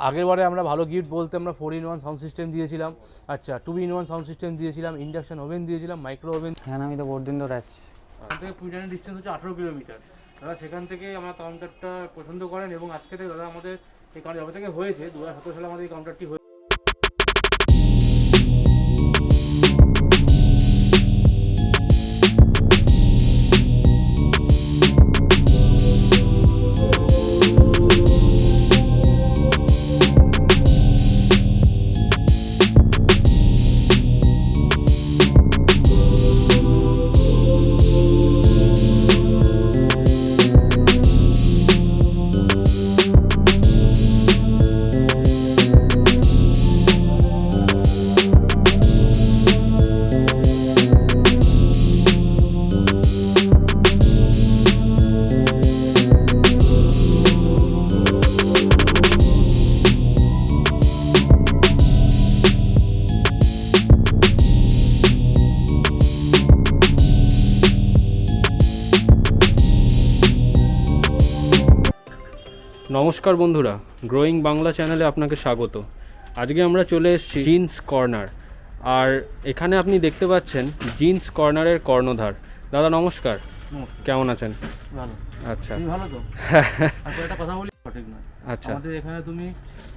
আগের বারে আমরা ভালো গিফট বলতে আমরা 4-in-1 সাউন্ড সিস্টেম দিয়েছিলাম, আচ্ছা 2-in-1 সাউন্ড সিস্টেম দিয়েছিলাম, ইন্ডাকশন ওভেন দিয়েছিলাম, মাইক্রো ওভেন। হ্যাঁ আমি তো বহুত দিন ধরে আছি। এখান থেকে পুইডানের ডিস্টেন্স হচ্ছে 18 কিলোমিটার। দাদা সেখান থেকে আমার কাউন্টারটা পছন্দ করেন এবং আজকে থেকে দাদা আমাদের এই কাউন্টার যবে থেকে হয়েছে 2017 সালে আমাদের এই কাউন্টারটি হয়েছে। নমস্কার বন্ধুরা, গ্রোয়িং বাংলা চ্যানেলে আপনাকে স্বাগত। আজকে আমরা চলে এসেছি জিন্স কর্নার, আর এখানে আপনি দেখতে পাচ্ছেন জিন্স কর্নারের কর্ণধার। দাদা নমস্কার, কেমন আছেন? ভালো। আচ্ছা, তুমি ভালো তো? আর একটা কথা বলি, সঠিক নয়। আচ্ছা, আমাদের এখানে তুমি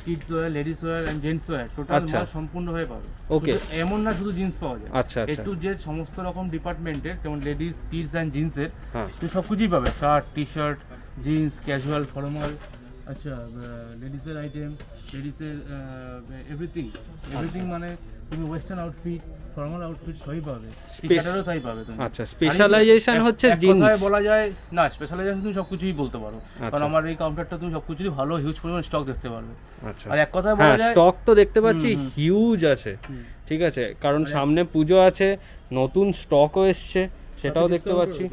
kids wear, ladies wear and gents wear total মাল সম্পূর্ণভাবে পাবে। ওকে, এমন না শুধু জিন্স পাওয়া যায়, আচ্ছা এ আচ্ছা, টু জেড সমস্ত রকম ডিপার্টমেন্টের, যেমন লেডিস, কিডস এন্ড জিন্সের হ্যাঁ তুমি সব কিছুই পাবে। Shirt, T shirt, jeans, casual, formal, আচ্ছা লেডিসের আইটেম, লেডিসের এভরিথিং মানে তুমি ওয়েস্টার্ন আউটফিট, ফর্মাল আউটফিট সবই পাবে, টি-শার্টেরও তাই পাবে তুমি। আচ্ছা, স্পেশালাইজেশন হচ্ছে জিন্স। কথায় বলা যায় না, স্পেশালাইজেশন তুমি সবকিছুই বলতে পারো, কারণ আমার এই কাউন্টারটা তুমি সবকিছুই ভালো হিউজ পরিমাণ স্টক দেখতে পারবে। আচ্ছা, আর এক কথায় বলা যায় স্টক তো দেখতে পাচ্ছি হিউজ আছে, ঠিক আছে, কারণ সামনে পুজো আছে, নতুন স্টকও এসছে, সেটাও দেখতে পাচ্ছি।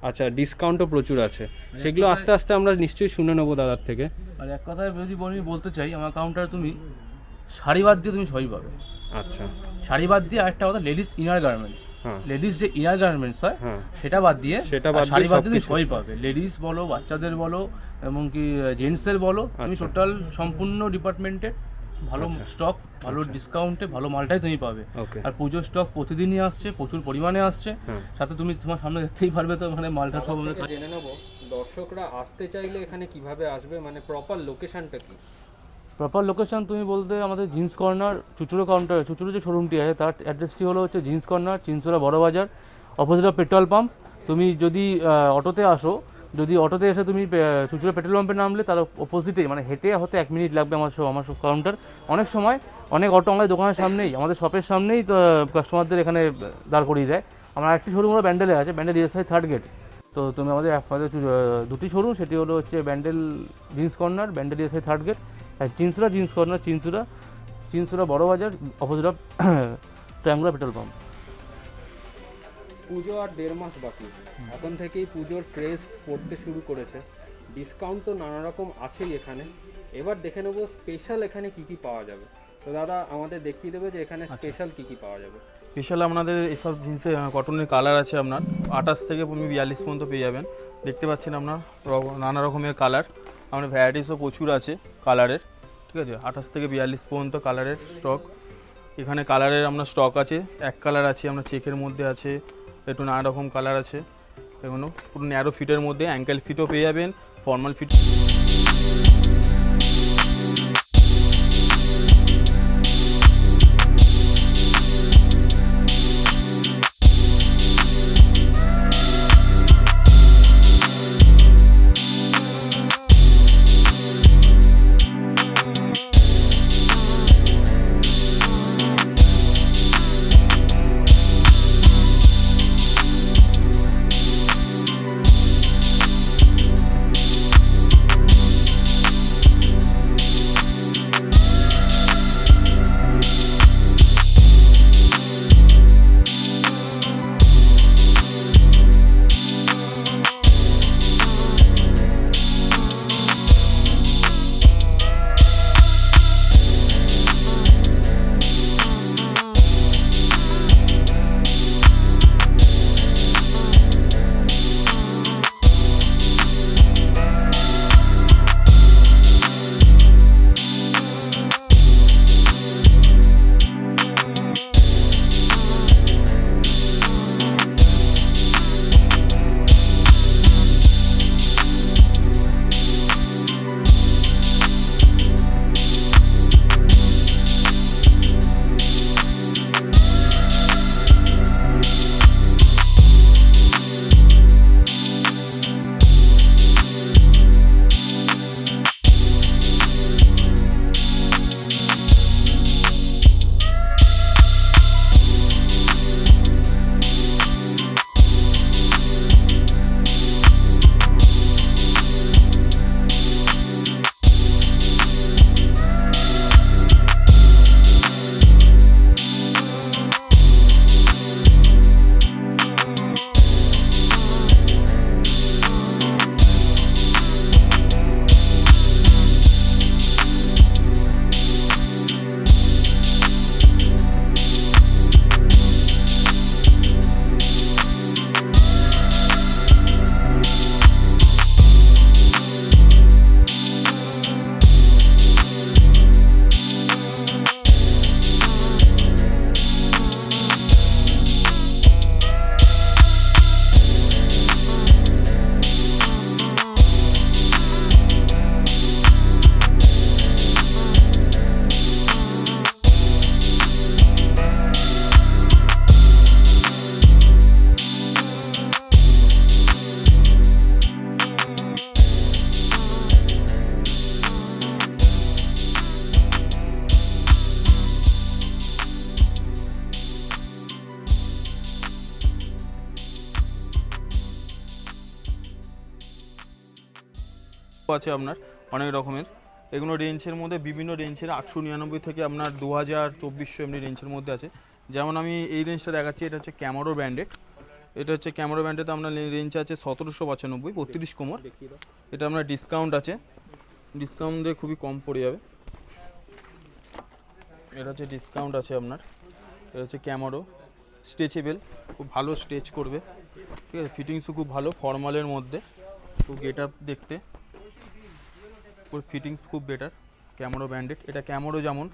আচ্ছা, ডিসকাউন্টও প্রচুর আছে, সেগুলো আস্তে আস্তে আমরা নিশ্চয়ই শুনে নেবো দাদার থেকে। আর এক কথায় যদি বলতে চাই, আমার কাউন্টারে তুমি শাড়ি বাদ দিয়ে তুমি সবই পাবে। আচ্ছা, শাড়ি বাদ দিয়ে আরেকটা কথা, লেডিস ইনার গার্মেন্টস, হ্যাঁ লেডিস যে ইনার গার্মেন্টস হয় হ্যাঁ, সেটা বাদ দিয়ে শাড়ি বাদ দিয়ে সবকিছু। সবই পাবে। লেডিস বলো, বাচ্চাদের বলো, এমনকি জেন্টসের বলো, তুমি আচ্ছা। টোটাল সম্পূর্ণ ডিপার্টমেন্টের ভালো আচ্ছা। স্টক, ভালো ডিসকাউন্টে ভালো মালটাই তুমি পাবে। ওকে, আর পুজোর স্টক প্রতিদিনই আসছে, প্রচুর পরিমাণে আসছে, হ্যাঁ। সাথে তুমি তোমার সামনে দেখতেই পারবে তো, মানে মালটা সব জেনে নেব দর্শকরা আসতে চাইলে এখানে কিভাবে আসবে, মানে প্রপার লোকেশনটা কি? প্রপার লোকেশন তুমি বলতে আমাদের jeans corner Chuchura counter, Chuchura যে শোরুমটি আছে তার অ্যাড্রেসটি হলো হচ্ছে জিন্স কর্নার, চিনচুরা বড় বাজার, অপোজিট অফ পেট্রোল পাম্প। তুমি যদি অটোতে আসো, যদি অটোতে এসে তুমি চুচুড়া পেট্রোল পাম্পে নামলে তার অপোজিটেই, মানে হেঁটে হতে 1 মিনিট লাগবে আমার কাউন্টার। অনেক সময় অনেক অটো আমাদের দোকানের সামনেই, আমাদের শপের সামনেই কাস্টমারদের এখানে দাঁড় করিয়ে দেয়। আমার একটি শোরুম হলো ব্যান্ডেলে আছে, ব্যান্ডেল ইএসআই 3rd গেট। তো তুমি আমাদের দুটি শোরুম, সেটি হলো হচ্ছে Bandel jeans corner, Bandel ESI 3rd gate, আর চিনচুরা জিন্স কর্নার, চিনচুরা বড় বাজার, opposite of triangular petrol pump. Puja আর 1.5 মাস বাকি, এখন থেকেই পুজোর ক্রেজ পড়তে শুরু করেছে। ডিসকাউন্ট তো নানা রকম আছেই এখানে। এবার দেখে নেব স্পেশাল এখানে কি কি পাওয়া যাবে। তো দাদা আমাদের দেখিয়ে দেবে যে এখানে স্পেশাল কি কি পাওয়া যাবে। স্পেশাল আপনাদের এসব জিনিসে কটনের কালার আছে, আপনার 28 থেকে 42 পর্যন্ত পেয়ে যাবেন। দেখতে পাচ্ছেন আপনার নানা রকমের কালার, আপনার ভ্যারাইটিসও প্রচুর আছে কালারের, ঠিক আছে। 28 থেকে 42 পর্যন্ত কালারের স্টক এখানে। কালারের আপনার স্টক আছে, এক কালার আছে, আপনার চেকের মধ্যে আছে, একটু নানা রকম কালার আছে। এগুলো পুরো ন্যারো ফিটের মধ্যে, অ্যাঙ্কেল ফিটও পেয়ে যাবেন, ফর্মাল ফিট। আছে আপনার অনেক রকমের। এগুলো রেঞ্জের মধ্যে বিভিন্ন রেঞ্জের 899 থেকে আপনার 2000-2400 এমনি রেঞ্জের মধ্যে আছে। যেমন আমি এই রেঞ্জটা দেখাচ্ছি, এটা হচ্ছে ক্যামেরো ব্র্যান্ডেড। এটা হচ্ছে ক্যামেরো ব্র্যান্ডেতে আপনার রেঞ্জ আছে 1795, 32 কোমর। এটা আপনার ডিসকাউন্ট আছে, ডিসকাউন্ট দিয়ে খুবই কম পড়ে যাবে। এটা হচ্ছে ডিসকাউন্ট আছে আপনার। এটা হচ্ছে ক্যামেরো স্ট্রেচেবল, খুব ভালো স্ট্রেচ করবে, ঠিক আছে। ফিটিংসও খুব ভালো, ফর্মালের মধ্যে, খুব গেট আপ দেখতে, ফিটিংস খুব বেটার। ক্যামেরো ব্র্যান্ডেড। এটা ক্যামেরো যেমন,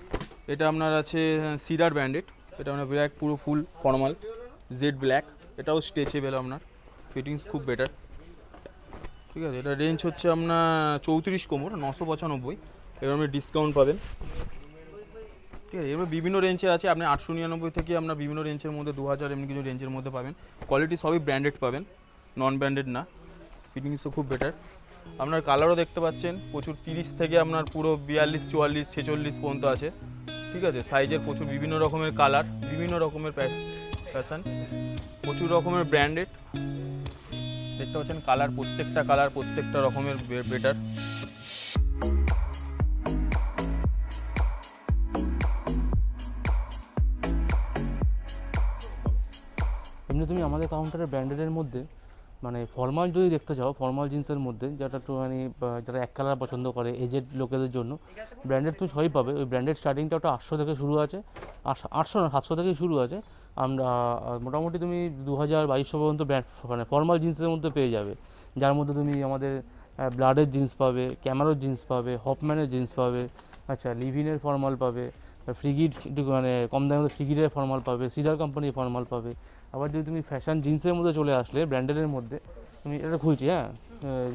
এটা আপনার আছে সিডার ব্র্যান্ডেড। এটা আপনার ব্ল্যাক, পুরো ফুল ফর্মাল জেড ব্ল্যাক। এটাও স্ট্রেচেবল, আপনার ফিটিংস খুব বেটার, ঠিক আছে। এটা রেঞ্জ হচ্ছে আপনার 34 কোমর, 995। এবার আপনি ডিসকাউন্ট পাবেন, ঠিক আছে। এবার বিভিন্ন রেঞ্জের আছে, আপনি 899 থেকে আপনার বিভিন্ন রেঞ্জের মধ্যে 2000 এমনি কিছু রেঞ্জের মধ্যে পাবেন। কোয়ালিটি সবই ব্র্যান্ডেড পাবেন, নন ব্র্যান্ডেড না। ফিটিংসও খুব বেটার। আপনার কালারও দেখতে পাচ্ছেন প্রচুর, 30 থেকে আপনার পুরো 42, 44, 46 পর্যন্ত আছে, ঠিক আছে। সাইজের প্রচুর বিভিন্ন রকমের কালার, বিভিন্ন রকমের ফ্যাশন, প্রচুর রকমের ব্র্যান্ডেড দেখতে পাচ্ছেন। কালার, প্রত্যেকটা রকমের বেটার। এমনি তুমি আমাদের কাউন্টারের ব্র্যান্ডেডের মধ্যে মানে ফর্মাল যদি দেখতে চাও, ফর্মাল জিন্সের মধ্যে যেটা একটুখানি যারা এক কালার পছন্দ করে এজেড লোকেদের জন্য, ব্র্যান্ডেড তুমি সবই পাবে। ওই ব্র্যান্ডেড স্টার্টিংটা ওটা 800 থেকে শুরু আছে, 800 না 700 থেকেই শুরু আছে। আমরা মোটামুটি তুমি 2000-2200 পর্যন্ত মানে ফর্মাল জিন্সের মধ্যে পেয়ে যাবে, যার মধ্যে তুমি আমাদের ব্লাডের জিন্স পাবে, ক্যামেরোর জিন্স পাবে, হপম্যানের জিন্স পাবে, আচ্ছা লিভিনের ফর্মাল পাবে, ফ্রিগিড একটু মানে কম দামের মধ্যে ফ্রিগিডের ফর্মাল পাবে, সিডার কোম্পানির ফর্মাল পাবে। আবার যদি তুমি ফ্যাশন জিন্সের মধ্যে চলে আসলে, ব্র্যান্ডেডের মধ্যে তুমি এটা খুঁজছি, হ্যাঁ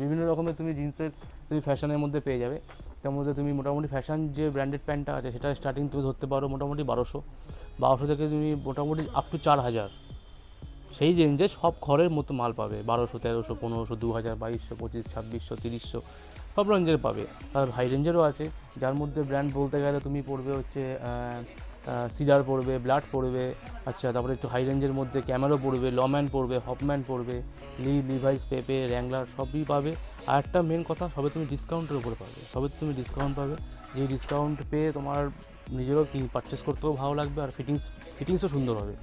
বিভিন্ন রকমের তুমি জিন্সের তুমি ফ্যাশনের মধ্যে পেয়ে যাবে। তার মধ্যে তুমি মোটামুটি ফ্যাশন যে ব্র্যান্ডেড প্যান্টটা আছে সেটা স্টার্টিং তুমি ধরতে পারো মোটামুটি 1200 থেকে তুমি মোটামুটি আপ টু 4000, সেই রেঞ্জে সব ঘরের মতো মাল পাবে। 1200, 1300, 1500, 2000, 2200, 2500, 2600, 3000 সব রেঞ্জের পাবে। আর হাই রেঞ্জেরও আছে, যার মধ্যে ব্র্যান্ড বলতে গেলে তুমি পড়বে হচ্ছে সিডার পড়বে, ব্লাড পড়বে, আচ্ছা তারপরে একটু হাই রেঞ্জের মধ্যে ক্যামেরো পড়বে, লম্যান পড়বে, হপম্যান পড়বে, লিভাইস, পেপে, র্যাংলার সবই পাবে। আর একটা মেন কথা, সবে তুমি ডিসকাউন্টের উপরে পাবে, সবে তুমি ডিসকাউন্ট পাবে। যে ডিসকাউন্ট পেয়ে তোমার নিজেরও কি পারচেস করতেও ভালো লাগবে, আর ফিটিংসও সুন্দর হবে।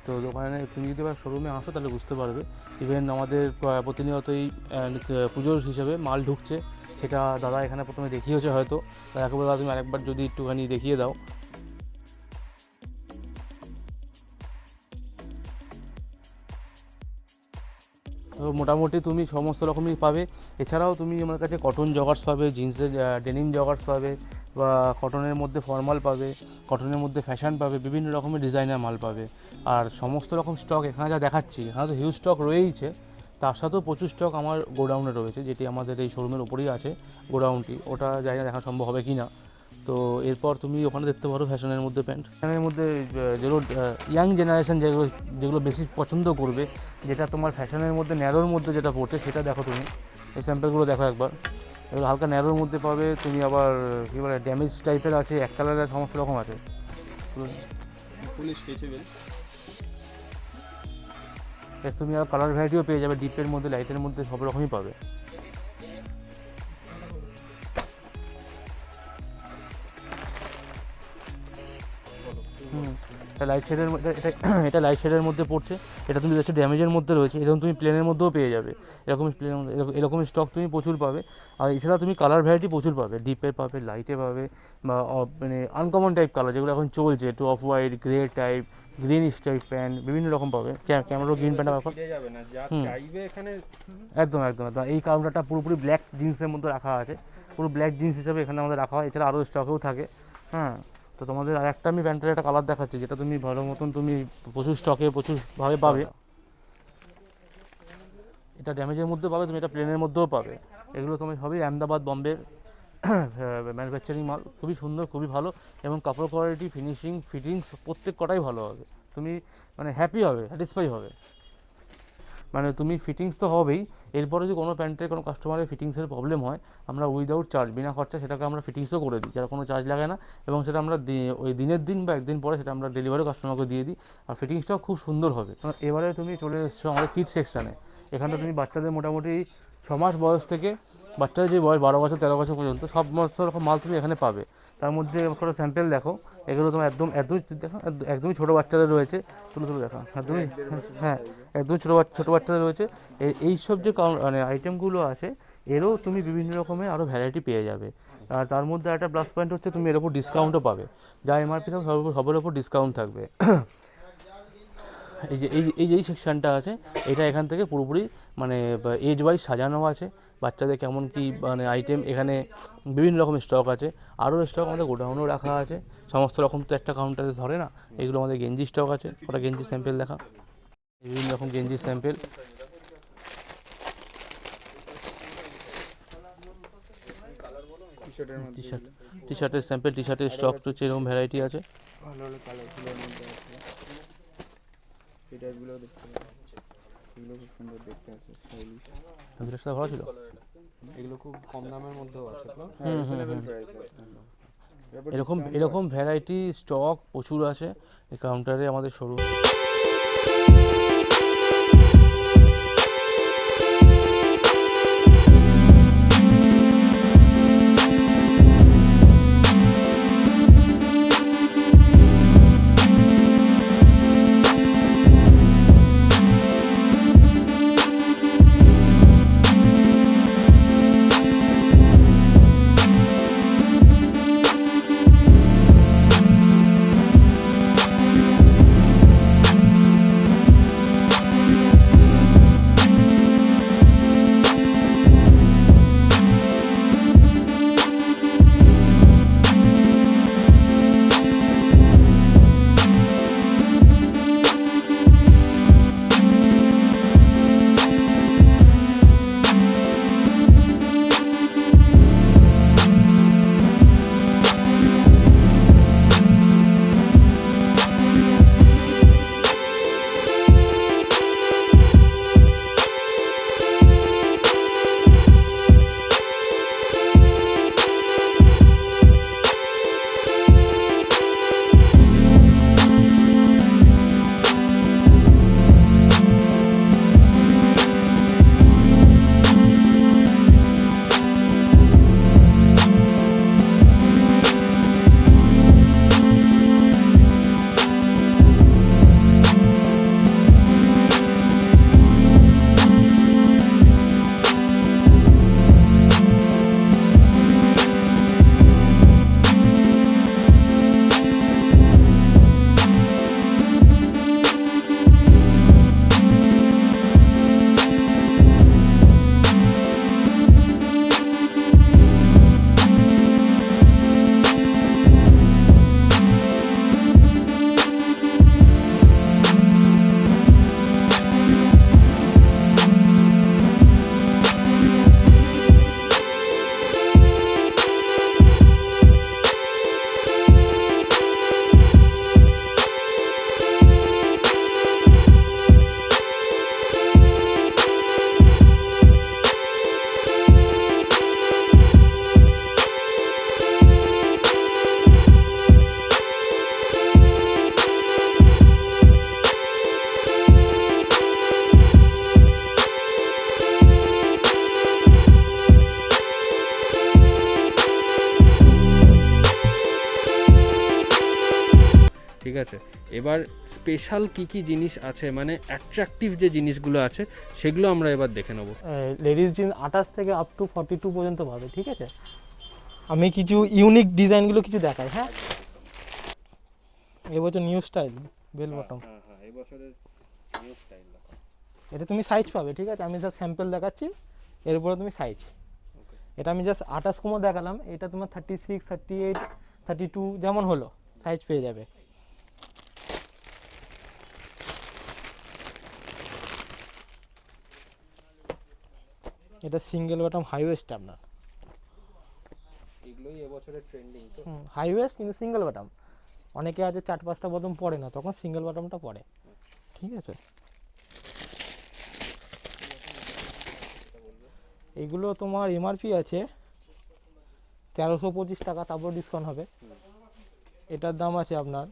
তো দোকানে তুমি যদি এবার শোরুমে আসো তাহলে বুঝতে পারবে। ইভেন আমাদের প্রতিনিয়তই পুজোর হিসেবে মাল ঢুকছে, সেটা দাদা এখানে প্রথমে দেখিয়েছে হয়তো, দাদাকে বলে তুমি আরেকবার যদি একটুখানি দেখিয়ে দাও। তো মোটামুটি তুমি সমস্ত রকমই পাবে। এছাড়াও তুমি আমার কাছে কটন জগার্স পাবে, জিন্সের ডেনিম জগার্স পাবে, বা কটনের মধ্যে ফর্মাল পাবে, কটনের মধ্যে ফ্যাশন পাবে, বিভিন্ন রকমের ডিজাইনার মাল পাবে। আর সমস্ত রকম স্টক এখানে যা দেখাচ্ছি, এখানে তো হিউজ স্টক রয়েইছে, তার সাথেও প্রচুর স্টক আমার গোডাউনে রয়েছে, যেটি আমাদের এই শোরুমের ওপরেই আছে গোডাউনটি। ওটা জানি না দেখা সম্ভব হবে কি না। তো এরপর তুমি ওখানে দেখতে পারো ফ্যাশনের মধ্যে প্যান্ট, ফ্যাশনের মধ্যে যেগুলো ইয়াং জেনারেশন যেগুলো বেশি পছন্দ করবে, যেটা তোমার ফ্যাশনের মধ্যে ন্যারোর মধ্যে যেটা পড়ছে সেটা দেখো। তুমি এই স্যাম্পেলগুলো দেখো একবার, এগুলো হালকা ন্যারোর মধ্যে পাবে তুমি। আবার কী বলে ড্যামেজ টাইপের আছে, এক কালারের সমস্ত রকম আছে। তুমি আর কালার ভ্যারাইটিও পেয়ে যাবে, ডিপের মধ্যে, লাইটের মধ্যে, সব রকমই পাবে। এটা লাইট শেডের এটা লাইট শেডের মধ্যে পড়ছে। এটা তুমি দেখছো ড্যামেজের মধ্যে রয়েছে, এরকম তুমি প্লেনের মধ্যেও পেয়ে যাবে। এরকম স্টক তুমি প্রচুর পাবে। আর এছাড়া তুমি কালার ভ্যারাইটি প্রচুর পাবে, ডিপে পাবে, লাইটে পাবে, বা মানে আনকমন টাইপ কালার যেগুলো এখন চলছে, একটু off white, grey type, greenish type pant, বিভিন্ন রকম পাবে। ক্যামেরো গ্রিন প্যান্ট ব্যাপার একদম একদম একদম। এই কাউন্টারটা পুরোপুরি ব্ল্যাক জিন্সের মধ্যে রাখা আছে, পুরো ব্ল্যাক জিন্স হিসেবে এখানে আমাদের রাখা হয়। এছাড়া আরও স্টকেও থাকে, হ্যাঁ। তো তোমাদের আর একটা আমি প্যান্টের একটা কালার দেখাচ্ছি, যেটা তুমি ভালো মতন তুমি প্রচুর স্টকে প্রচুরভাবে পাবে। এটা ড্যামেজের মধ্যে পাবে, তুমি এটা প্লেনের মধ্যেও পাবে। এগুলো তুমি সবই আহমেদাবাদ, বম্বের ম্যানুফ্যাকচারিং মাল, খুবই সুন্দর, খুবই ভালো, এবং কাপড় কোয়ালিটি, ফিনিশিং, ফিটিংস প্রত্যেক কটাই ভালো হবে। তুমি মানে হ্যাপি হবে, স্যাটিসফাই হবে। মানে তুমি ফিটিংস তো হবেই, এরপরে যদি কোনো প্যান্টের কোনো কাস্টমারের ফিটিংসের প্রবলেম হয়, আমরা উইদাউট চার্জ, বিনা খরচা সেটাকে আমরা ফিটিংসও করে দিই, যার কোনো চার্জ লাগে না। এবং সেটা আমরা ওই দিনের দিন বা একদিন পরে সেটা আমরা ডেলিভারি কাস্টমারকে দিয়ে দিই, আর ফিটিংসটাও খুব সুন্দর হবে। এবারে তুমি চলে এসছো আমাদের কিড সেকশানে। এখানে তুমি বাচ্চাদের মোটামুটি 6 মাস বয়স থেকে বাচ্চাদের যে বয়স 12 বছর 13 বছর পর্যন্ত সমস্ত রকম মাল তুমি এখানে পাবে। তার মধ্যে কোনো স্যাম্পেল দেখো, এগুলো তোমার একদমই দেখো, একদমই ছোটো বাচ্চাদের রয়েছে, তুলে দেখো, একদমই, হ্যাঁ একদমই ছোটো বাচ্চাদের রয়েছে। এইসব যে মানে আইটেমগুলো আছে এরও তুমি বিভিন্ন রকমের আরও ভ্যারাইটি পেয়ে যাবে। আর তার মধ্যে একটা প্লাস পয়েন্ট হচ্ছে তুমি এর উপর ডিসকাউন্টও পাবে, যা এমআরপি থাকবে সবের উপর ডিসকাউন্ট থাকবে। এই সেকশনটা আছে, এটা এখান থেকে পুরোপুরি মানে এজ ওয়াইজ সাজানো আছে, বাচ্চাদের কেমন কি মানে আইটেম, এখানে বিভিন্ন রকমের স্টক আছে। আরও স্টক আমাদের গোডাউনেও রাখা আছে, সমস্ত রকম তো একটা কাউন্টারে ধরে না। এগুলো আমাদের গেঞ্জি স্টক আছে, ওটা গেঞ্জি স্যাম্পেল দেখা, বিভিন্ন রকম গেঞ্জি স্যাম্পেল। টি শার্টের স্যাম্পেল, টি শার্টের স্টক তো এরকম ভ্যারাইটি আছে। ভালো ভালো কালারগুলোর মধ্যে আছে, এটাগুলো দেখতে পাচ্ছি, এগুলো খুব সুন্দর দেখতে আছে, স্টাইলিশ। ড্রেসটা ভালো ছিল, এগুলো খুব কম দামের মধ্যেও আছে তো। এরকম ভ্যারাইটি স্টক প্রচুর আছে এই কাউন্টারে আমাদের শোরুম। ঠিক আছে, এবার স্পেশাল কি কি জিনিস আছে, মানে অ্যাট্রাকটিভ যে জিনিসগুলো আছে সেগুলো আমরা এবার দেখে নেব। লেডিস জিন্স 28 থেকে আপ টু 42 পর্যন্ত পাবে, ঠিক আছে। আমি কিছু ইউনিক ডিজাইনগুলো কিছু দেখাই। হ্যাঁ, এবছর নিউ স্টাইল বেল বটম, হ্যাঁ এই বছরের নিউ স্টাইল দেখো। এটা তুমি সাইজ পাবে, ঠিক আছে। আমি জাস্ট স্যাম্পল দেখাচ্ছি, এর উপরে তুমি সাইজ। এটা আমি জাস্ট 28 কোমো দেখালাম, এটা তোমার 36, 38, 32 যেমন হলো সাইজ পেয়ে যাবে। এটা সিঙ্গেল বটম হাই ওয়েস্ট আপনার, এগুলোই এবছরের ট্রেন্ডিং তো। হাই ওয়েস্ট কিন্তু সিঙ্গেল বটম। অনেকে আছে 4-5টা বটম পরে না, তখন সিঙ্গেল বটমটা পরে, ঠিক আছে। এগুলো তোমার এমআরপি আছে 1325 টাকা, তারপর ডিসকাউন্ট হবে। এটার দাম আছে আপনার,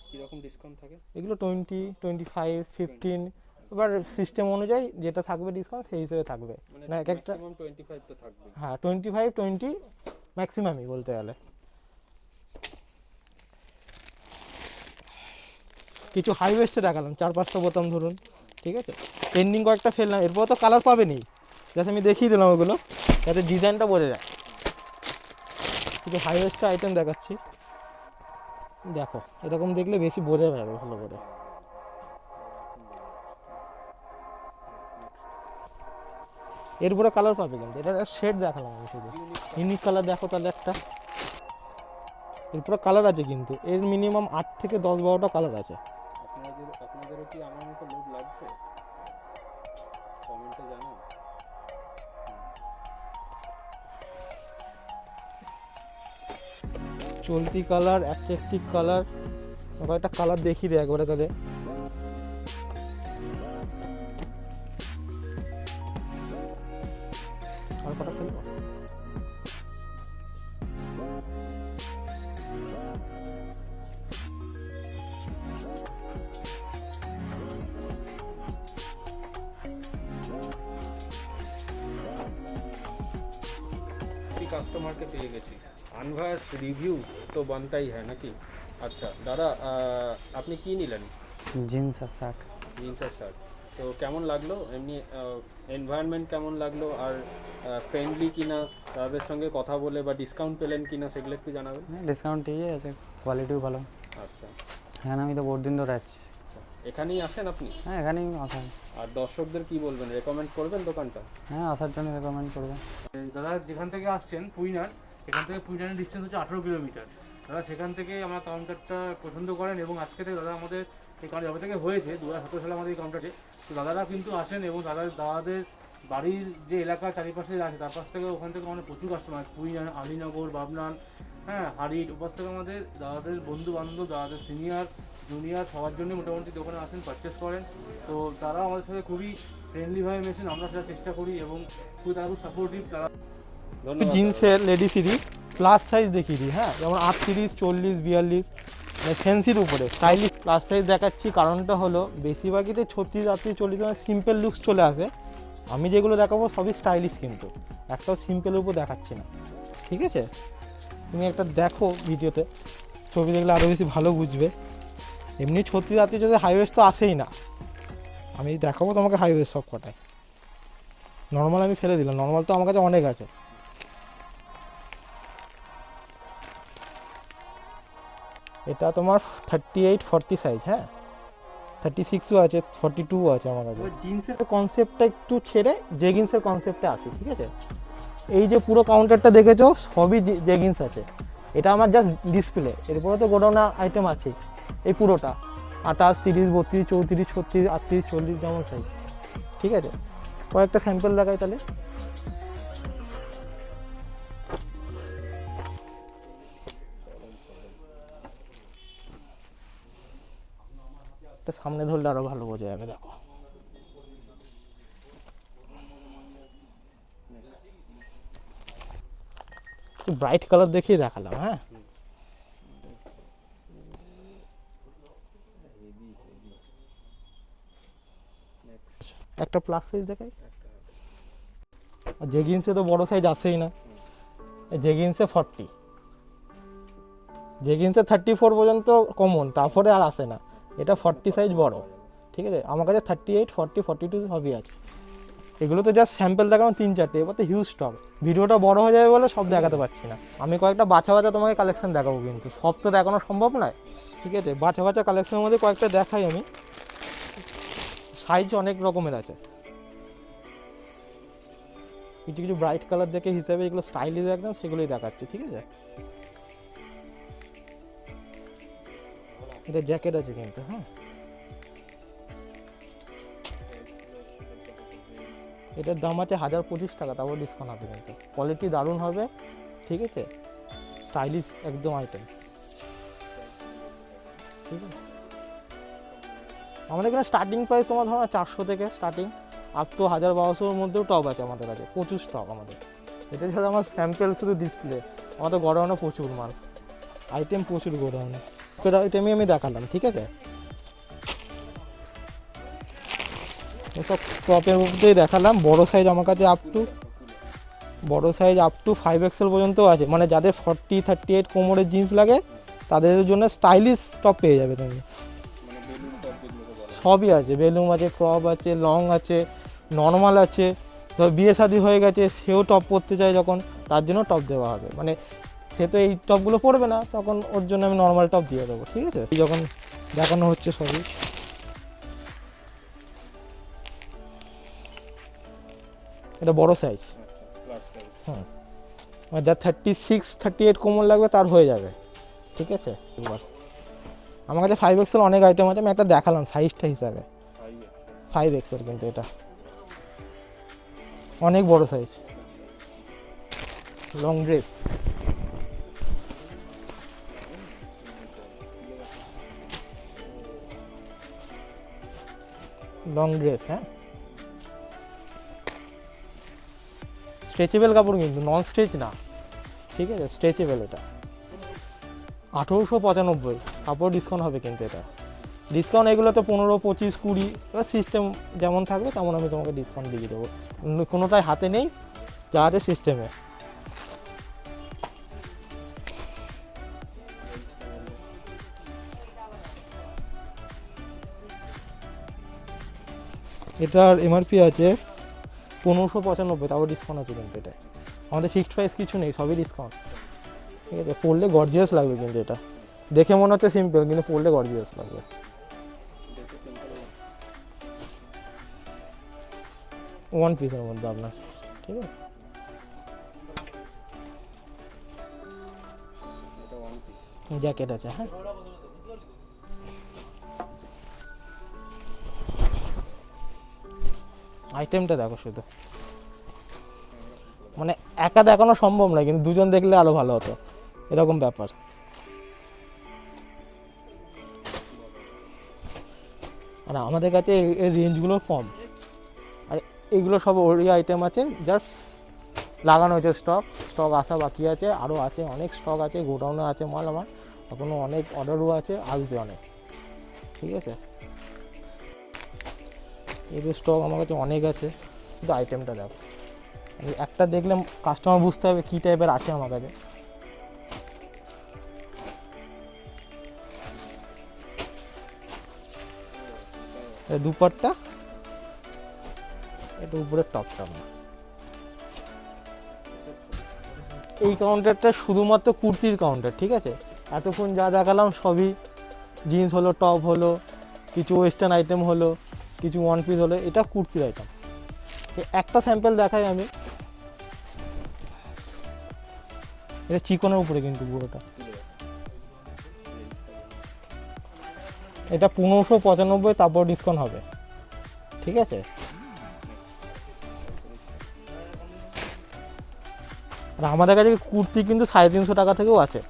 কিরকম ডিসকাউন্ট থাকে? এগুলো 20, 25, 15 এবার সিস্টেম অনুযায়ী যেটা থাকবে ডিসকাউন্ট সেই হিসেবে থাকবে মানে না এক একটা ম্যাক্সিমাম 25 তো থাকবে। হ্যাঁ 25-20 ম্যাক্সিমামই বলতে গেলে। কিছু হাই ওয়েস্টে দেখালাম 4-5টা বোতাম ধরুন, ঠিক আছে, ট্রেন্ডিং কয়েকটা ফেললাম, এরপর তো কালার পাবেনি, যাতে আমি দেখিয়ে দিলাম ওগুলো যাতে ডিজাইনটা বোঝা যায়। কিছু হাই ওয়েস্টে আইটেম দেখাচ্ছি, দেখো এরকম দেখলে বেশি বোঝা যাবে ভালো করে। এরপরে কালার পাবে কিন্তু এটা শেড দেখালাম আমি শুধু, ইউনিক কালার দেখো তাহলে একটা। এরপরে কালার আছে কিন্তু এর মিনিমাম 8 থেকে 10-12টা কালার আছে। আপনাদেরও কি আমার মতো লোড লাগছে? কমেন্টে জানান। চলতি কালার, অ্যাট্রাকটিভ কালার, কয়েকটা কালার দেখিয়ে দেয় একবারে তাহলে। আর কটা ফেলবো? কাস্টমারকে পেয়ে গেছি, আনভার্স রিভিউ তো বানতাই হ্যাঁ নাকি? আচ্ছা দাদা, আপনি কি নিলেন? জিন্স আর শার্ট। জিন্স আর শার্ট। তো কেমন লাগলো এমনি এনভায়রনমেন্ট কেমন লাগলো, আর ফ্রেন্ডলি কিনা, তাদের সঙ্গে কথা বলে বা ডিসকাউন্ট পেলেন কিনা সেগুলো একটু জানাবেন। হ্যাঁ ডিসকাউন্ট ঠিকই আছে, কোয়ালিটিও ভালো। আচ্ছা হ্যাঁ আমি তো বহুত দিন ধরে আছি। এখানেই আসেন আপনি? হ্যাঁ এখানেই আসা। আর দর্শকদের কি বলবেন, রেকমেন্ড করবেন দোকানটা? হ্যাঁ আসার জন্য রেকমেন্ড করবো। দাদা যেখান থেকে আসছেন কুইনার, এখান থেকে কুইনারের ডিস্টেন্স হচ্ছে 18 কিলোমিটার। দাদা সেখান থেকে আমার কাউন্টারটা পছন্দ করেন এবং আজকে থেকে দাদা আমাদের এই কাউন্টার যবে থেকে হয়েছে 2017 সালে আমাদের এই কাউন্টারে, তো দাদারা কিন্তু আসেন এবং দাদাদের বাড়ির যে এলাকা চারিপাশে আছে তার পাশ থেকে ওখান থেকে আমাদের প্রচুর কাস্টমার, কুইনার, আলীনগর, বাবনান, হ্যাঁ হারির ওপাশ থেকে আমাদের দাদাদের বন্ধু বান্ধব, দাদাদের সিনিয়র জুনিয়র সবার জন্য মোটামুটি দোকানে আসেন, পারচেস করেন। তো তারা আমাদের সাথে খুবই ফ্রেন্ডলিভাবে মেশেন, আমরা সেটা চেষ্টা করি এবং খুবই তারা খুব সাপোর্টিভ। তারা ধন্যবাদ। জিন্সের লেডি সিরিজ প্লাস সাইজ দেখিয়ে দিই, হ্যাঁ যেমন 38, 40, 42 ফ্যান্সির উপরে স্টাইলিশ প্লাস সাইজ দেখাচ্ছি। কারণটা হলো বেশিরভাগইতে 36, 38, 40 সিম্পল লুকস চলে আসে, আমি যেগুলো দেখাবো সবই স্টাইলিশ, কিন্তু একটাও সিম্পলের উপর দেখাচ্ছি না, ঠিক আছে। তুমি একটা দেখো ভিডিওতে, ছবি দেখলে আরও বেশি ভালো বুঝবে। এমনি 36, 38 যদি হাইওয়েজ তো আসেই না, আমি দেখাবো তোমাকে হাইওয়েজ সব কটায়। নর্মাল আমি ফেলে দিলাম, নর্মাল তো আমার কাছে অনেক আছে। এটা তোমার 38, 40 সাইজ, হ্যাঁ 36ও আছে, 42ও আছে আমার কাছে। জিন্সের কনসেপ্টটা একটু ছেড়ে জেগিন্সের কনসেপ্টে আসি, ঠিক আছে। এই যে পুরো কাউন্টারটা দেখেছো সবই জেগিন্স আছে, এটা আমার জাস্ট ডিসপ্লে, এরপরে তো গোডাউন আইটেম আছে। এই পুরোটা 28, 30, 32, 34, 36, 38, 40 যেমন সাইজ, ঠিক আছে। কয়েকটা স্যাম্পল দেখাই তাহলে। সামনে ধরলে আরো ভালো বোঝা যাবে, দেখো ব্রাইট কালার দেখিয়ে দেখালাম। হ্যাঁ একটা প্লাস সাইজ দেখাই। আর জেগিন্সে তো বড় সাইজ আসেই না, জেগিন্সে 40, জেগিন্সে 34 পর্যন্ত কমন, তারপরে আর আসে না। এটা 40 সাইজ বড়, ঠিক আছে। আমার কাছে 38, 40, 42 সবই আছে। এগুলো তো জাস্ট স্যাম্পল দেখানো 3-4টে, এবার তো হিউজ স্টক। ভিডিওটা বড় হয়ে যাবে বলে সব দেখাতে পারছি না। আমি কয়েকটা বাছা তোমাকে কালেকশন দেখাবো, কিন্তু সব তো দেখানো সম্ভব নয়, ঠিক আছে। বাছা কালেকশনের মধ্যে কয়েকটা দেখাই আমি, সাইজ অনেক রকমের আছে। কিছু কিছু ব্রাইট কালার দেখে হিসাবে এগুলো স্টাইলিশ একদম, সেগুলোই দেখাচ্ছি, ঠিক আছে। এটা জ্যাকেট আছে কিন্তু, হ্যাঁ এটার দাম আছে 1025 টাকা, তারপর ডিসকাউন্ট হবে, কিন্তু কোয়ালিটি দারুণ হবে, ঠিক আছে। স্টাইলিশ একদম আইটেম, ঠিক আছে। আমাদের এখানে স্টার্টিং প্রাইস তোমার ধরো 400 থেকে স্টার্টিং আপ টু 1000-1200-এর মধ্যেও টপ আছে আমাদের কাছে, প্রচুর স্টক আমাদের। এটা ছাড়া আমার স্যাম্পেল শুধু ডিসপ্লে, আমাদের গোডাউনে প্রচুর মাল আইটেম, প্রচুর গোডাউনে। আইটেমই আমি দেখালাম, ঠিক আছে। সব টপের মধ্যেই দেখালাম। বড় সাইজ আমার কাছে আপ টু 5XL পর্যন্ত আছে, মানে যাদের 40-38 কোমরের জিন্স লাগে তাদের জন্য স্টাইলিশ টপ পেয়ে যাবে তুমি। সবই আছে, বেলুম আছে, ক্রপ আছে, লং আছে, নর্মাল আছে। ধর বিয়ে শাদী হয়ে গেছে, সেও টপ পরতে চায় যখন, তার জন্য টপ দেওয়া হবে। মানে সে তো এই টপগুলো পরবে না, তখন ওর জন্য আমি নর্মাল টপ দিয়ে দেবো, ঠিক আছে। যখন দেখানো হচ্ছে সবই। এটা বড় সাইজ, হ্যাঁ, আর যা 36-38 কোমর লাগবে তার হয়ে যাবে, ঠিক আছে। এবার আমার কাছে 5XL অনেক আইটেম আছে, আমি একটা দেখালাম সাইজটা হিসাবে। 5XL কিন্তু এটা অনেক বড় সাইজ। লং ড্রেস, হ্যাঁ, স্ট্রেচেবল কাপড় কিন্তু, নন স্ট্রেচ না, ঠিক আছে, স্ট্রেচেবল। এটা 1895, কাপড় ডিসকাউন্ট হবে কিন্তু এটা। ডিসকাউন্ট এগুলো তো 15, 25, 20, এবার সিস্টেম যেমন থাকবে তেমন আমি তোমাকে ডিসকাউন্ট দিয়ে দেবো। কোনোটাই হাতে নেই, যা আছে সিস্টেমে। এটার এমআরপি আছে 1595, তারপর ডিসকাউন্ট আছে কিন্তু এটা। আমাদের ফিক্সড প্রাইস কিছু নেই, সবই ডিসকাউন্ট, ঠিক আছে। পরলে গর্জিয়াস লাগবে কিন্তু এটা, দেখে মনে হচ্ছে সিম্পল কিন্তু পরলে গর্জিয়াস লাগবে। ওয়ান পিসের মধ্যে আপনার, ঠিক আছে। জ্যাকেট আছে, হ্যাঁ। আইটেমটা দেখো শুধু, মানে একা দেখানো সম্ভব নয়, কিন্তু দুজন দেখলে আরো ভালো হতো, এরকম ব্যাপার। আর আমাদের কাছে এই রেঞ্জগুলো কম, আর এইগুলো সব ওরি আইটেম আছে, জাস্ট লাগানো হয়েছে। স্টক আসা বাকি আছে, আরও আছে, অনেক স্টক আছে, গোডাউনে আছে মাল আমার এখনও, অনেক অর্ডারও আছে, আসবে অনেক, ঠিক আছে। এগুলো স্টক আমার কাছে অনেক আছে, কিন্তু আইটেমটা দেখো, একটা দেখলে কাস্টমার বুঝতে হবে কী টাইপের আছে আমার কাছে। দুপাট্টা, এটা উপরের টপটা। এই কাউন্টারটা শুধুমাত্র কুর্তির কাউন্টার, ঠিক আছে। এতক্ষণ যা দেখালাম সবই জিন্স হলো, টপ হলো, কিছু ওয়েস্টার্ন আইটেম হলো, কিছু ওয়ান পিস হলো, এটা কুর্তির আইটেম। একটা স্যাম্পল দেখাই আমি, এটা চিকনের উপরে কিন্তু পুরোটা। এটা 1595, তারপর ডিসকাউন্ট হবে, ঠিক আছে। আর আমাদের কাছে কুর্তি কিন্তু 350 টাকা থেকেও আছে।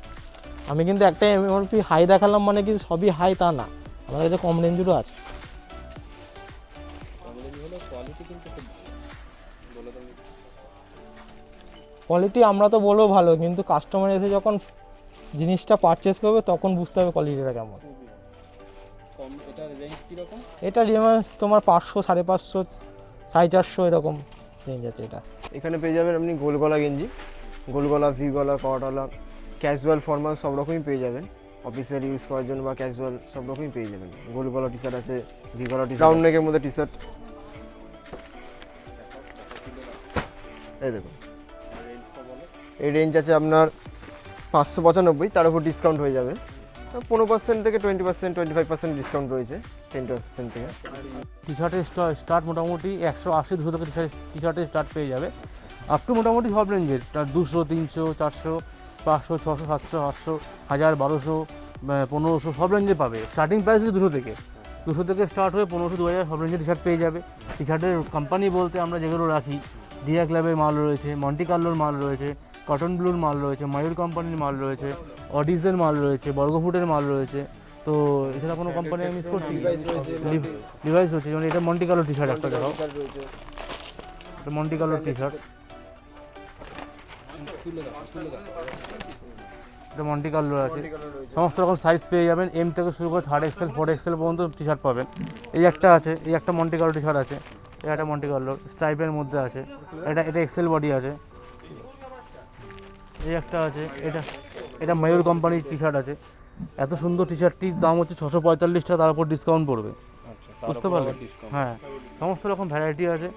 আমি কিন্তু একটা এমআরপি হাই দেখালাম মানে কি সবই হাই তা না, আমাদের কাছে কম রেঞ্জেরও আছে। কোয়ালিটি আমরা তো বলবো ভালো, কিন্তু কাস্টমার এসে যখন জিনিসটা পারচেস করবে তখন বুঝতে হবে কোয়ালিটিটা কেমন। এটা রেঞ্জ তোমার 500, 550, 450 এরকম রেঞ্জ আছে এটা। এখানে পেয়ে যাবেন আপনি গোল গলা গেঞ্জি, গোল গলা, ভি গলা, কটওয়ালা, ক্যাজুয়াল, ফর্মাল সব রকমই পেয়ে যাবেন। অফিসিয়াল ইউজ করার জন্য বা ক্যাজুয়াল সব রকমই পেয়ে যাবেন। গোল গলা টি শার্ট আছে, ভি গলা টি শার্ট, রাউন্ড নেকের মধ্যে টি শার্ট, এই দেখুন। এই রেঞ্জ আছে আপনার 595, তার উপর ডিসকাউন্ট হয়ে যাবে 15% থেকে 20%, 25% ডিসকাউন্ট রয়েছে, 10% থেকে। টি শার্টের স্টার্ট মোটামুটি 180-200 থেকে টি শার্টের স্টার্ট পেয়ে যাবে, আপ টু মোটামুটি সব রেঞ্জের, 200, 300, 400, 500, 600, 700, 800, 1000, 1200, 1500 সব রেঞ্জে পাবে। স্টার্টিং প্রাইস 200 থেকে স্টার্ট হয়ে 1500, 2000 সব রেঞ্জের টি শার্ট পেয়ে যাবে। টি শার্টের কোম্পানি বলতে আমরা যেগুলো রাখি, ডিয়া ক্লাবের মাল রয়েছে, মন্টি কার্লোর মাল রয়েছে, কটন ব্লুর মাল রয়েছে, ময়ূর কোম্পানির মাল রয়েছে, অডিসের মাল রয়েছে, বর্গফুটের মাল রয়েছে। তো এছাড়া কোনো কোম্পানি আমি মিস করছি? ডিভাইস রয়েছে, যেমন এটা মন্টি কার্লো টি শার্ট, একটা দেখাও, এটা মন্টি কার্লোর টি শার্ট, এটা মন্টি কার্লো আছে, সমস্ত রকম সাইজ পেয়ে যাবেন। এম থেকে শুরু করে 3 XL 4 XL পর্যন্ত টি শার্ট পাবেন। এই একটা আছে, এই একটা মন্টি কার্লো টি শার্ট আছে, এটা একটা মন্টি কার্লো স্ট্রাইপের মধ্যে আছে, এটা এক্সেল বডি আছে। এই একটা আছে, এটা ময়ূর কোম্পানির টি শার্ট আছে। এত সুন্দর টি শার্টটির দাম হচ্ছে 645 টাকা, তার উপর ডিসকাউন্ট পড়বে, বুঝতে পারলেন? হ্যাঁ, সমস্ত রকম ভ্যারাইটি আছে,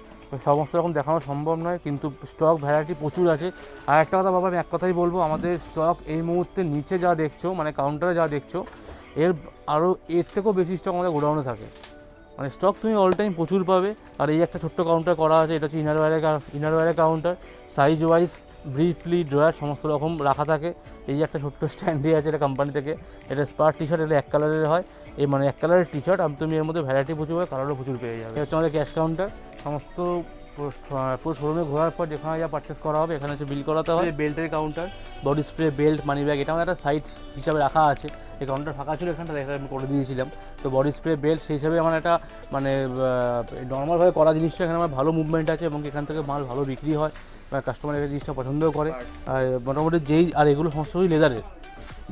সমস্ত রকম দেখানো সম্ভব নয়, কিন্তু স্টক ভ্যারাইটি প্রচুর আছে। আর একটা কথা বাবা, আমি এক কথাই বলবো, আমাদের স্টক এই মুহূর্তে নিচে যা দেখছো, মানে কাউন্টারে যা দেখছো, এর থেকেও বেশি স্টক আমাদের গোডাউনে থাকে। মানে স্টক তুমি অল টাইম প্রচুর পাবে। আর এই একটা ছোট্ট কাউন্টার করা আছে, এটা হচ্ছে ইনারওয়্যারের counter. Size wise briefly drawer সমস্ত রকম রাখা থাকে। এই একটা ছোট্ট স্ট্যান্ডে আছে, এটা কোম্পানি থেকে। এটা স্পার্ট টি শার্ট, এটা এক কালারের হয়, এই মানে এক কালারের টি শার্ট। তুমি এর মধ্যে ভ্যারাইটি প্রচুর হয়, কালারও প্রচুর পেয়ে যাবে। এটা হচ্ছে আমাদের ক্যাশ কাউন্টার। সমস্ত পুরো শোরুমে ঘোরার পর যেখানে যা পারচেস করা হবে এখানে হচ্ছে বিল করাতে হবে। বেল্টের counter, body spray, belt, money bag, এটা আমাদের একটা সাইড হিসাবে রাখা আছে। এই কাউন্টার ফাঁকা ছিল, এখানটা আমি করে দিয়েছিলাম। তো বডি স্প্রে, বেল্ট সেই হিসাবে আমার একটা মানে নর্মালভাবে করা জিনিসটা এখানে আমার ভালো মুভমেন্ট আছে এবং এখান থেকে মাল ভালো বিক্রি হয়, কাস্টমার এই জিনিসটা পছন্দও করে। আর মোটামুটি আর এগুলো সমস্তই লেদারের,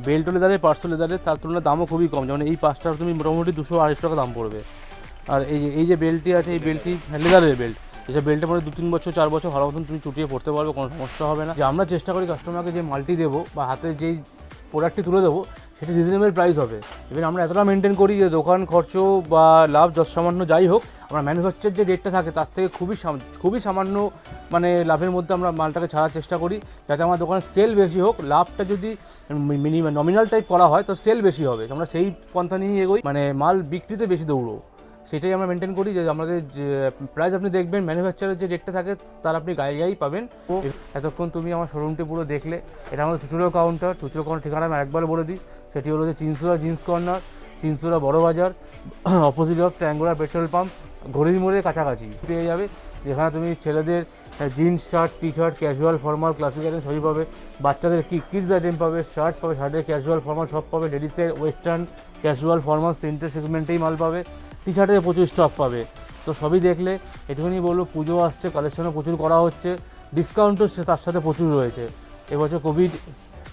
বেল্টও লেদারের, পার্সও লেদারের, তার তুলনায় দামও খুবই কম। যেমন এই পাঁচটা তুমি মোটামুটি 200-250 টাকা দাম পড়বে। আর এই যে বেল্টটি আছে, এই বেল্টটি লেদারের বেল্ট। এসব বেল্টের পরে 2-3 বছর 4 বছর ভালো মতন তুমি চুটিয়ে পড়তে পারবে, কোনো সমস্যা হবে না। যে আমরা চেষ্টা করি কাস্টমারকে যে মালটি দেবো বা হাতে যেই প্রোডাক্টটি তুলে দেবো সেটি রিজনেবল প্রাইস হবে। ইভেন আমরা এতটা মেনটেন করি যে দোকান খরচ বা লাভ যত সামান্য যাই হোক, আমরা ম্যানুফ্যাকচার যে রেটটা থাকে তার থেকে খুবই সামান্য মানে লাভের মধ্যে আমরা মালটাকে ছাড়ার চেষ্টা করি, যাতে আমার দোকানের সেল বেশি হোক। লাভটা যদি মিনিমাম নমিনাল টাইপ করা হয় তো সেল বেশি হবে, আমরা সেই পন্থা নিয়ে এগোই, মানে মাল বিক্রিতে বেশি দৌড়ো, সেটাই আমরা মেনটেন করি। যে আমাদের যে প্রাইস আপনি দেখবেন ম্যানুফ্যাকচারের যে রেটটা থাকে তার আপনি গায়ে পাবেন। এতক্ষণ তুমি আমার শোরুমটি পুরো দেখলে, এটা আমাদের চুচুড়ো কাউন্টার। চুচুড়ো কাউন্টার ঠিকানা আমি একবার বলে দিই, সেটি হলো যে চিনসুরা জিন্স কর্নার, চিনসুরা বড় বাজার, opposite of triangular petrol pump, ঘড়ির মোড়ের কাছাকাছি পেয়ে যাবে। যেখানে তুমি ছেলেদের jeans shirt, T shirt, casual formal, classic item সবই পাবে। বাচ্চাদের কিডস আইটেম পাবে, শার্ট পাবে, শার্টের ক্যাজুয়াল ফর্মাল সব পাবে। লেডিসের ওয়েস্টার্ন ক্যাজুয়াল ফর্মাল সেন্টার সেগমেন্টেই মাল পাবে। টি শার্টের প্রচুর স্টক পাবে। তো সবই দেখলে এটুকুনি বলবো, পুজো আসছে, কালেকশনও প্রচুর করা হচ্ছে, ডিসকাউন্টও তার সাথে প্রচুর রয়েছে। এবছর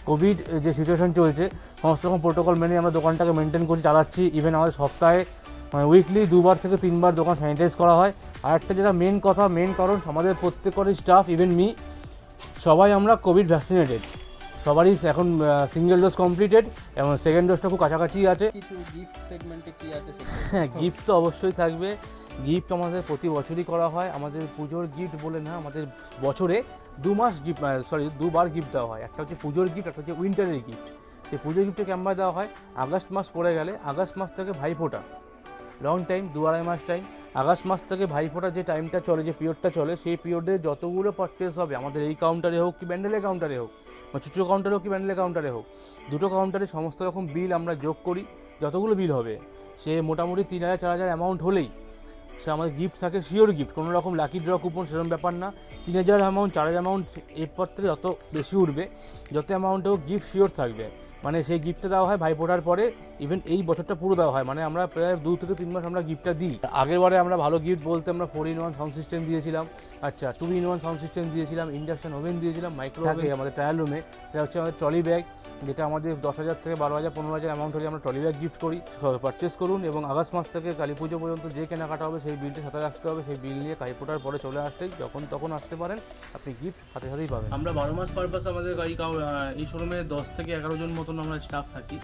কোভিড যে সিচুয়েশন চলছে, সমস্ত রকম প্রোটোকল মেনে আমরা দোকানটাকে মেনটেন করে চালাচ্ছি। ইভেন আমাদের সপ্তাহে উইকলি 2বার থেকে 3বার দোকান স্যানিটাইজ করা হয়। আর একটা যেটা মেন কারণ, আমাদের প্রত্যেকেরই স্টাফ, ইভেন সবাই আমরা কোভিড ভ্যাকসিনেটেড, সবারই এখন সিঙ্গেল ডোজ কমপ্লিটেড এবং সেকেন্ড ডোজটা খুব কাছাকাছি আছে। কিছু গিফট সেগমেন্টে কি আছে? হ্যাঁ, গিফট তো অবশ্যই থাকবে। গিফট আমাদের প্রতি বছরই করা হয়। আমাদের পুজোর গিফট বলে না, আমাদের বছরে 2বার গিফট দেওয়া হয়। একটা হচ্ছে পুজোর গিফট, একটা হচ্ছে উইন্টারের গিফট। সেই পুজোর গিফটে কেমন দেওয়া হয়, আগস্ট মাস পড়ে গেলে, আগস্ট মাস থেকে ভাইফোঁটা, লং টাইম 2-2.5 মাস টাইম। আগস্ট মাস থেকে ভাইফোঁটা যে টাইমটা চলে, যে পিরিয়ডটা চলে, সেই পিরিয়ডে যতগুলো পারচেস হবে আমাদের এই কাউন্টারে হোক কি ব্যান্ডেলের কাউন্টারে হোক, বা চুচুড়ো কাউন্টারে হোক কি ব্যান্ডেলের কাউন্টারে হোক, দুটো কাউন্টারে সমস্ত রকম বিল আমরা যোগ করি। যতগুলো বিল হবে সে মোটামুটি 3,000-4,000 অ্যামাউন্ট হলেই সে আমাদের গিফট থাকে, শিওর গিফট, কোনো রকম লাকি ড্র কুপন সেরকম ব্যাপার না। 3,000 অ্যামাউন্ট, 4,000 অ্যামাউন্ট, এরপর থেকে যত বেশি উঠবে, যত অ্যামাউন্ট হোক, গিফট শিওর থাকবে। মানে সেই গিফটটা দেওয়া হয় ভাইফোঁটার পরে। ইভেন এই বছরটা পুরো দেওয়া হয়, মানে আমরা প্রায় 2 থেকে 3 মাস আমরা গিফটটা দিই। আগের বারে আমরা ভালো গিফট বলতে আমরা 4-in-1 সাউন্ড সিস্টেম দিয়েছিলাম, 2-in-1 সাউন্ড সিস্টেম দিয়েছিলাম, ইন্ডাকশন ওভেন দিয়েছিলাম, মাইক্রো ওভেন আমাদের ট্রায়াল রুমে। এটা হচ্ছে আমাদের ট্রলি ব্যাগ, যেটা আমাদের 10,000 থেকে 12,000, 15,000 অ্যামাউন্ট হলে আমরা ট্রলি ব্যাগ গিফট করি। পারচেস করুন এবং আগস্ট মাস থেকে কালী পুজো পর্যন্ত যে কেনাকাটা হবে সেই বিলটা সাথে রাখতে হবে। সেই বিল নিয়ে ভাইফোঁটার পরে চলে আসতেই যখন তখন আসতে পারেন, আপনি গিফট সাথেই পাবেন। আমরা 12 মাস পারপাস আমাদের এই শোরুমে 10 থেকে 11 জন মতন আমরা স্টাফ থাকি।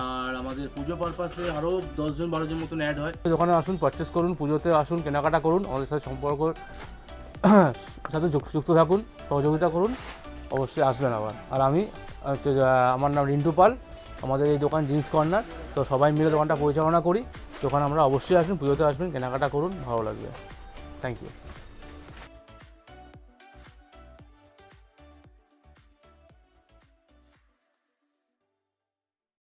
আর আমাদের পুজো পারপাসে আরও 10-12 জন মতন অ্যাড হয়। দোকানে আসুন, পারচেস করুন, পুজোতে আসুন, কেনাকাটা করুন, আমাদের সাথে সম্পর্ক সাথে যুক্ত থাকুন, সহযোগিতা করুন, অবশ্যই আসবেন আবার। আর আমার নাম রিন্টু পাল, আমাদের এই দোকান জিন্স কর্নার। তো সবাই মিলে দোকানটা পরিচালনা করি। দোকানে আমরা অবশ্যই আসুন, পুজোতে আসবেন, কেনাকাটা করুন, ভালো লাগবে। Thank you.